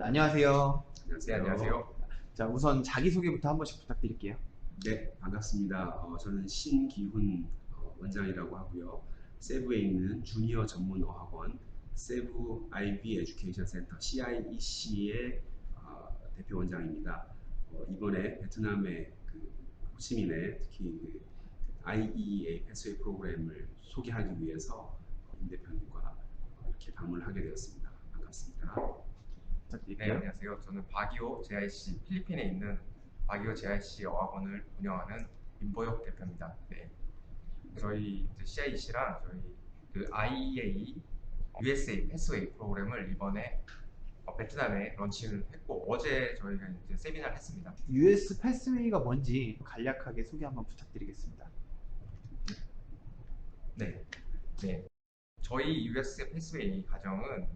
안녕하세요. 네, 안녕하세요. 자, 우선 자기소개부터 한 번씩 부탁드릴게요. 네, 반갑습니다. 저는 신기훈 원장이라고 하고요. 세부에 있는 주니어 전문 어학원 세부 IB 에듀케이션 센터 CIEC의 대표 원장입니다. 이번에 베트남의 호치민의 특히 IEA 패스웨이 프로그램을 소개하기 위해서 임 대표님과 이렇게 방문을 하게 되었습니다. 반갑습니다. 네, 부탁드릴게요. 안녕하세요. 저는 바기오 JIC 필리핀에 있는 바기오 JIC 어학원을 운영하는 임보혁 대표입니다. 네. 저희 CIC랑 저희 IEA USA 패스웨이 프로그램을 이번에 베트남에 런칭을 했고 어제 저희가 이제 세미나를 했습니다. US 패스웨이가 뭔지 간략하게 소개 한번 부탁드리겠습니다. 네. 네. 저희 US 패스웨이 과정은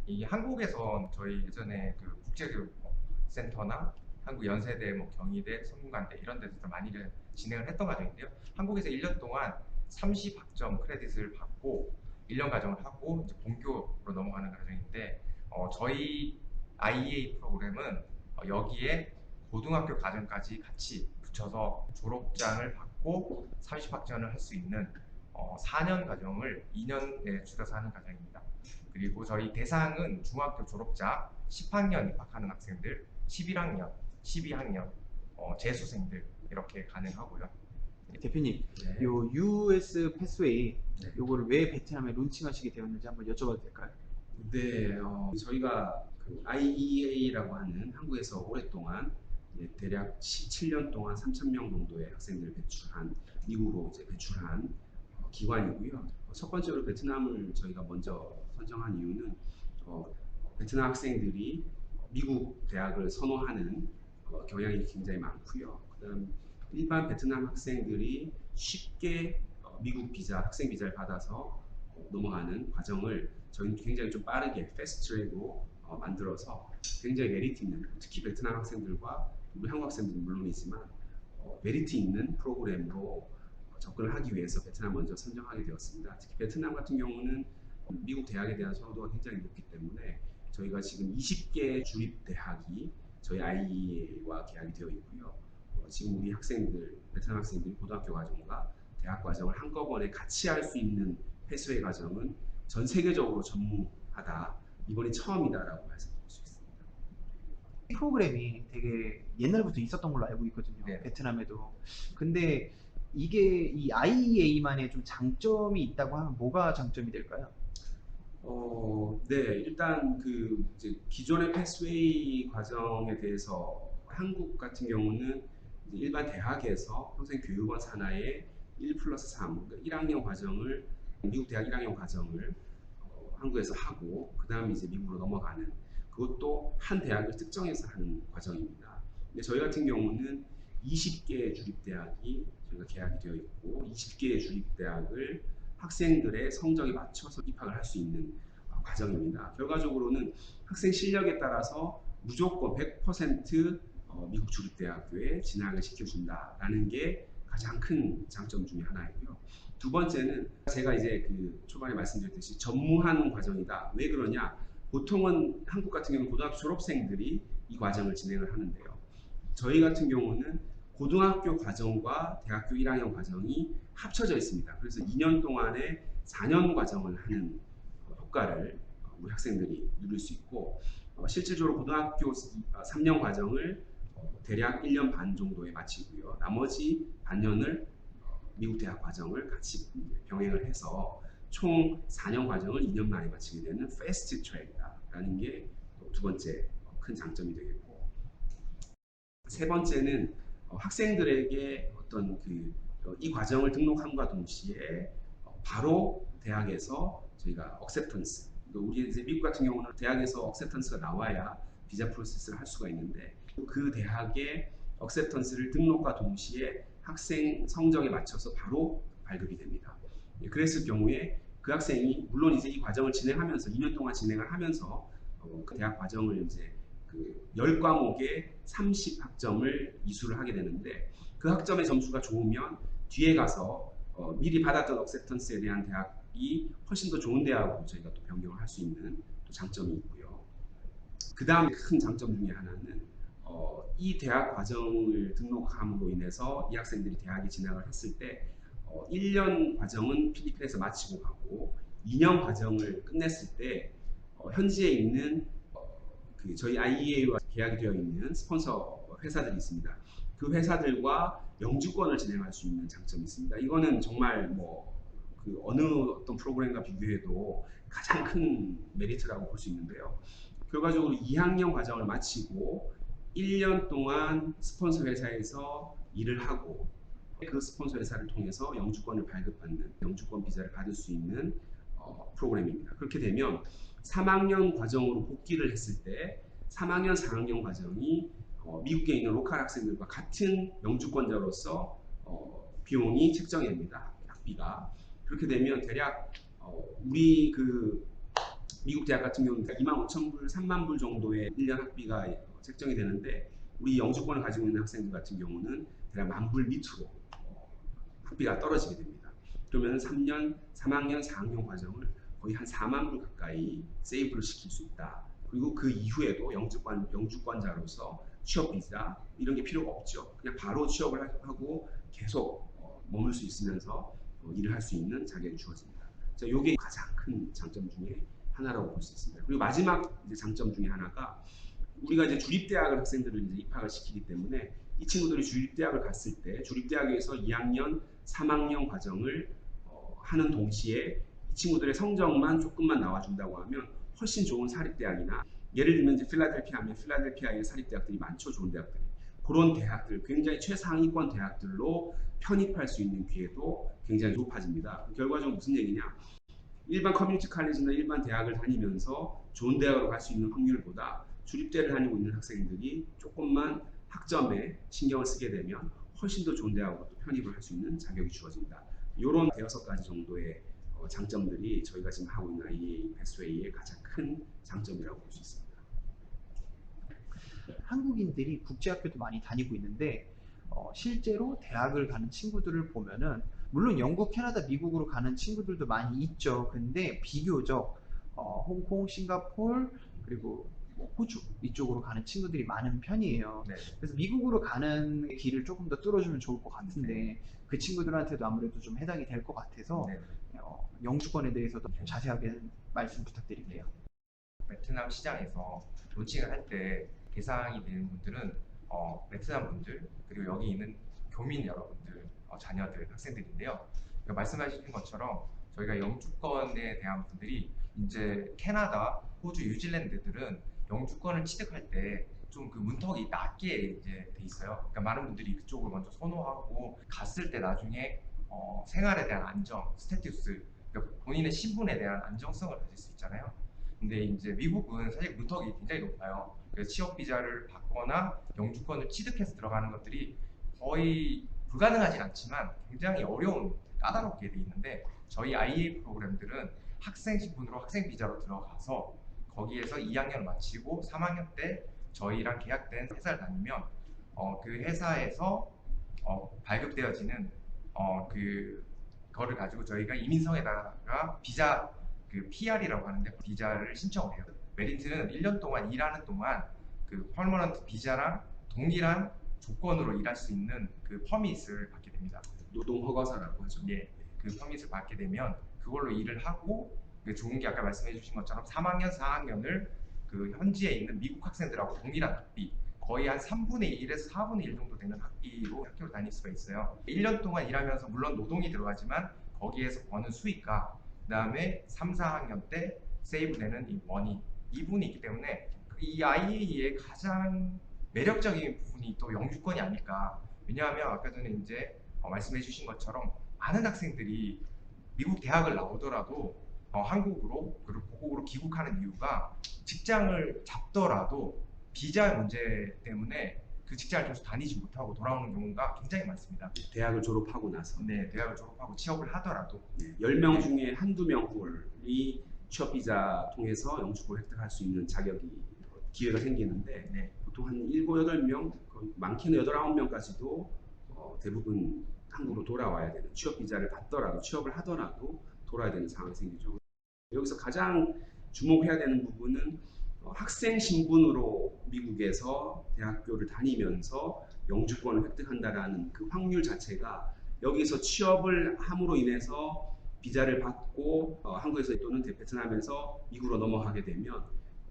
이 한국에선 저희 예전에 국제교육센터나 한국 연세대, 경희대, 성균관대 이런 데서 좀 많이 진행을 했던 과정인데요. 한국에서 1년 동안 30학점 크레딧을 받고 1년 과정을 하고 이제 본교로 넘어가는 과정인데 저희 IEA 프로그램은 여기에 고등학교 과정까지 같이 붙여서 졸업장을 받고 30학점을 할 수 있는 4년 과정을 2년에 줄여서 하는 과정입니다. 그리고 저희 대상은 중학교 졸업자 10학년 입학하는 학생들, 11학년, 12학년, 재수생들 이렇게 가능하고요. 대표님, 네. 요 US 패스웨이 네. 요거를 왜 베트남에 론칭하시게 되었는지 한번 여쭤봐도 될까요? 네, 저희가 IEA라고 하는 한국에서 오랫동안 대략 17년 동안 3,000명 정도의 학생들을 배출한 미국으로 배출한 기관이고요. 첫 번째로 베트남을 저희가 먼저 선정한 이유는 베트남 학생들이 미국 대학을 선호하는 경향이 굉장히 많고요. 그다음 일반 베트남 학생들이 쉽게 미국 비자, 학생 비자를 받아서 넘어가는 과정을 저희는 굉장히 좀 빠르게 패스트트랙으로 만들어서 굉장히 메리트 있는, 특히 베트남 학생들과 우리 한국 학생들은 물론이지만 메리트 있는 프로그램으로 접근을 하기 위해서 베트남 먼저 선정하게 되었습니다. 특히 베트남 같은 경우는 미국 대학에 대한 선호도가 굉장히 높기 때문에 저희가 지금 20개 주립 대학이 저희 IEA와 계약이 되어 있고요. 지금 우리 학생들, 베트남 학생들이 고등학교 과정과 대학 과정을 한꺼번에 같이 할 수 있는 패스웨이 과정은 전 세계적으로 전무하다, 이번이 처음이다라고 말씀드릴 수 있습니다. 이 프로그램이 되게 옛날부터 있었던 걸로 알고 있거든요. 네. 베트남에도. 근데 이게 이 IEA만의 좀 장점이 있다고 하면 뭐가 장점이 될까요? 네, 일단 이제 기존의 패스웨이 과정에 대해서 한국 같은 경우는 이제 일반 대학에서 평생교육원 산하의 1+3, 그러니까 1학년 과정을 미국 대학 1학년 과정을 한국에서 하고 그 다음에 이제 미국으로 넘어가는, 그것도 한 대학을 특정해서 하는 과정입니다. 근데 저희 같은 경우는 20개의 주립대학이 저희가 계약이 되어 있고 20개의 주립대학을 학생들의 성적에 맞춰서 입학을 할 수 있는 과정입니다. 결과적으로는 학생 실력에 따라서 무조건 100% 미국 주립대학교에 진학을 시켜준다라는 게 가장 큰 장점 중에 하나이고요. 두 번째는 제가 이제 초반에 말씀드렸듯이 전무하는 과정이다. 왜 그러냐? 보통은 한국 같은 경우는 고등학교 졸업생들이 이 과정을 진행을 하는데요. 저희 같은 경우는 고등학교 과정과 대학교 1학년 과정이 합쳐져 있습니다. 그래서 2년 동안의 4년 과정을 하는 효과를 우리 학생들이 누릴 수 있고, 실질적으로 고등학교 3년 과정을 대략 1년 반 정도에 마치고요. 나머지 반년을 미국 대학 과정을 같이 병행을 해서 총 4년 과정을 2년 만에 마치게 되는 패스트 트랙이다라는 게 두 번째 큰 장점이 되겠고, 세 번째는 학생들에게 어떤 이 과정을 등록함과 동시에 바로 대학에서 저희가 억셉턴스, 우리 이제 미국 같은 경우는 대학에서 억셉턴스가 나와야 비자 프로세스를 할 수가 있는데 그 대학의 억셉턴스를 등록과 동시에 학생 성적에 맞춰서 바로 발급이 됩니다. 그랬을 경우에 그 학생이 물론 이제 이 과정을 진행하면서 2년 동안 진행을 하면서 그 대학 과정을 이제 10과목에 30학점을 이수를 하게 되는데 그 학점의 점수가 좋으면 뒤에 가서 미리 받았던 억셉턴스에 대한 대학이 훨씬 더 좋은 대학으로 저희가 또 변경을 할 수 있는 또 장점이 있고요. 그 다음 큰 장점 중에 하나는 이 대학 과정을 등록함으로 인해서 이 학생들이 대학에 진학을 했을 때 1년 과정은 필리핀에서 마치고 가고 2년 과정을 끝냈을 때 현지에 있는 그 저희 IEA와 계약이 되어 있는 스폰서 회사들이 있습니다. 그 회사들과 영주권을 진행할 수 있는 장점이 있습니다. 이거는 정말 그 어느 어떤 프로그램과 비교해도 가장 큰 메리트라고 볼 수 있는데요. 결과적으로 2학년 과정을 마치고 1년 동안 스폰서 회사에서 일을 하고 그 스폰서 회사를 통해서 영주권을 발급받는 영주권 비자를 받을 수 있는 프로그램입니다. 그렇게 되면 3학년 과정으로 복귀를 했을 때 3학년, 4학년 과정이 미국에 있는 로컬 학생들과 같은 영주권자로서 비용이 책정이 됩니다. 학비가. 그렇게 되면 대략 우리 그 미국 대학 같은 경우는 25,000불, 3만 불 정도의 1년 학비가 책정이 되는데 우리 영주권을 가지고 있는 학생들 같은 경우는 대략 10,000불 밑으로 학비가 떨어지게 됩니다. 그러면 3학년, 4학년 과정을 거의 한 4만 불 가까이 세이브를 시킬 수 있다. 그리고 그 이후에도 영주권자로서 취업 비자 이런 게 필요가 없죠. 그냥 바로 취업을 하고 계속 머물 수 있으면서 일을 할 수 있는 자격이 주어집니다. 이게 가장 큰 장점 중에 하나라고 볼 수 있습니다. 그리고 마지막 이제 장점 중에 하나가 우리가 이제 주립대학을 학생들을 이제 입학을 시키기 때문에 이 친구들이 주립대학을 갔을 때 주립대학에서 2학년, 3학년 과정을 하는 동시에 이 친구들의 성적만 조금만 나와준다고 하면 훨씬 좋은 사립대학이나 예를 들면 이제 필라델피아 하면 필라델피아의 사립대학들이 많죠. 좋은 대학들이. 그런 대학들, 굉장히 최상위권 대학들로 편입할 수 있는 기회도 굉장히 높아집니다. 결과적으로 무슨 얘기냐? 일반 커뮤니티 칼리지나 일반 대학을 다니면서 좋은 대학으로 갈 수 있는 확률보다 주립대를 다니고 있는 학생들이 조금만 학점에 신경을 쓰게 되면 훨씬 더 좋은 대학으로 편입을 할 수 있는 자격이 주어진다. 이런 6가지 정도의 장점들이 저희가 지금 하고 있는 IEA 패스웨이의 가장 큰 장점이라고 볼 수 있습니다. 한국인들이 국제학교도 많이 다니고 있는데 실제로 대학을 가는 친구들을 보면은 물론 영국, 캐나다, 미국으로 가는 친구들도 많이 있죠. 근데 비교적 홍콩, 싱가포르 그리고 호주 이쪽으로 가는 친구들이 많은 편이에요. 네. 그래서 미국으로 가는 길을 조금 더 뚫어주면 좋을 것 같은데 그 친구들한테도 아무래도 좀 해당이 될 것 같아서 네. 영주권에 대해서도 좀 자세하게 말씀 부탁드릴게요. 베트남 시장에서 론칭을 할 때 대상이 되는 분들은 베트남 분들 그리고 여기 있는 교민 여러분들, 자녀들, 학생들인데요. 그러니까 말씀하신 것처럼 저희가 영주권에 대한 분들이 이제 캐나다, 호주, 뉴질랜드들은 영주권을 취득할 때 좀 그 문턱이 낮게 이제 돼 있어요. 그러니까 많은 분들이 그쪽을 먼저 선호하고 갔을 때 나중에 생활에 대한 안정, 스태투스, 그러니까 본인의 신분에 대한 안정성을 가질 수 있잖아요. 근데 이제 미국은 사실 문턱이 굉장히 높아요. 그래서 취업 비자를 받거나 영주권을 취득해서 들어가는 것들이 거의 불가능하진 않지만 굉장히 어려운 까다롭게 돼 있는데 저희 IA 프로그램들은 학생 신분으로 학생 비자로 들어가서 거기에서 2학년을 마치고 3학년 때 저희랑 계약된 회사를 다니면 그 회사에서 발급되어지는 그거를 가지고 저희가 이민성에다가 비자 그 PR이라고 하는데 비자를 신청을 해요. 메리트는 1년 동안 일하는 동안 그 퍼머넌트 비자랑 동일한 조건으로 일할 수 있는 그 퍼밋을 받게 됩니다. 노동 허가사라고 하죠. 예, 그 퍼밋을 받게 되면 그걸로 일을 하고 그 좋은 게 아까 말씀해 주신 것처럼 3학년, 4학년을 그 현지에 있는 미국 학생들하고 동일한 학비 거의 한 3분의 1에서 4분의 1 정도 되는 학비로 학교를 다닐 수가 있어요. 1년 동안 일하면서 물론 노동이 들어가지만 거기에서 버는 수익과 그 다음에 3, 4학년 때 세이브되는 이 머니 이 부분이 있기 때문에 이 IAE의 가장 매력적인 부분이 또 영주권이 아닐까. 왜냐하면 아까 전에 이제 말씀해 주신 것처럼 많은 학생들이 미국 대학을 나오더라도 한국으로 그리고 고국으로 귀국하는 이유가 직장을 잡더라도 비자 문제 때문에 그 직장을 계속 다니지 못하고 돌아오는 경우가 굉장히 많습니다. 대학을 졸업하고 나서. 네, 대학을 졸업하고 취업을 하더라도 10명 중에 한두 명이 취업 비자 통해서 영주권 획득할 수 있는 기회가 생기는데 네. 보통 한 7, 8명, 많게는 8, 9명까지도 대부분 한국으로 돌아와야 되는 취업 비자를 받더라도 취업을 하더라도 돌아야 되는 상황이 생기죠. 여기서 가장 주목해야 되는 부분은 학생 신분으로 미국에서 대학교를 다니면서 영주권을 획득한다라는 그 확률 자체가 여기서 취업을 함으로 인해서 비자를 받고 한국에서 또는 베트남에서 미국으로 넘어가게 되면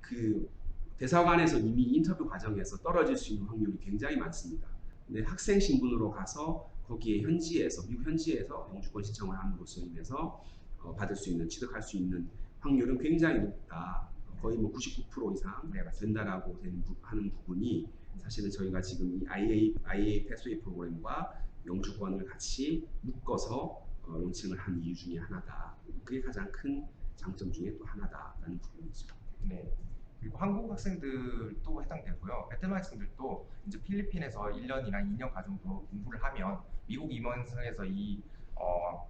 그 대사관에서 이미 인터뷰 과정에서 떨어질 수 있는 확률이 굉장히 많습니다. 근데 학생 신분으로 가서 거기에 현지에서 미국 현지에서 영주권 신청을 함으로써 인해서 받을 수 있는 취득할 수 있는 확률은 굉장히 높다. 거의 뭐 99% 이상 네, 맞습니다. 된다라고 하는 부분이 사실은 저희가 지금 이 IA 패스웨이 프로그램과 영주권을 같이 묶어서 론칭을 한 이유 중에 하나다. 그게 가장 큰 장점 중에 또 하나다라는 부분이죠. 네. 그리고 한국 학생들도 해당되고요. 베트남 학생들도 이제 필리핀에서 1년이나 2년 과정도 공부를 하면 미국 임원성에서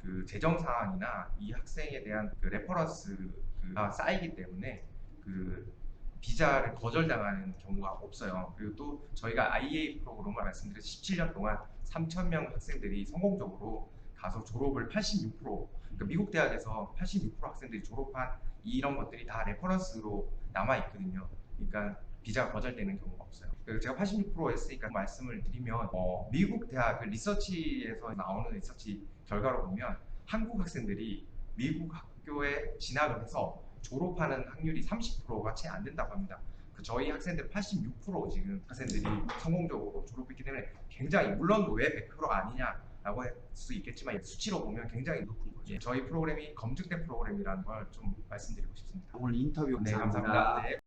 그 재정 사항이나 이 학생에 대한 그 레퍼런스가 쌓이기 때문에 그 비자를 거절당하는 경우가 없어요. 그리고 또 저희가 IA 프로그램을 말씀드려서 17년 동안 3,000명 학생들이 성공적으로 가서 졸업을 86%, 그러니까 미국 대학에서 86% 학생들이 졸업한 이런 것들이 다 레퍼런스로 남아 있거든요. 그러니까 비자가 거절되는 경우가 없어요. 그리고 제가 86% 했으니까 말씀을 드리면 미국 대학 그 리서치에서 나오는 리서치 결과로 보면 한국 학생들이 미국 학교에 진학을 해서 졸업하는 확률이 30%가 채 안 된다고 합니다. 저희 학생들 86% 지금 학생들이 성공적으로 졸업했기 때문에 굉장히 물론 왜 100%가 아니냐라고 할 수 있겠지만 수치로 보면 굉장히 높은 거죠. 예, 저희 프로그램이 검증된 프로그램이라는 걸 좀 말씀드리고 싶습니다. 오늘 인터뷰 네, 감사합니다. 감사합니다. 네.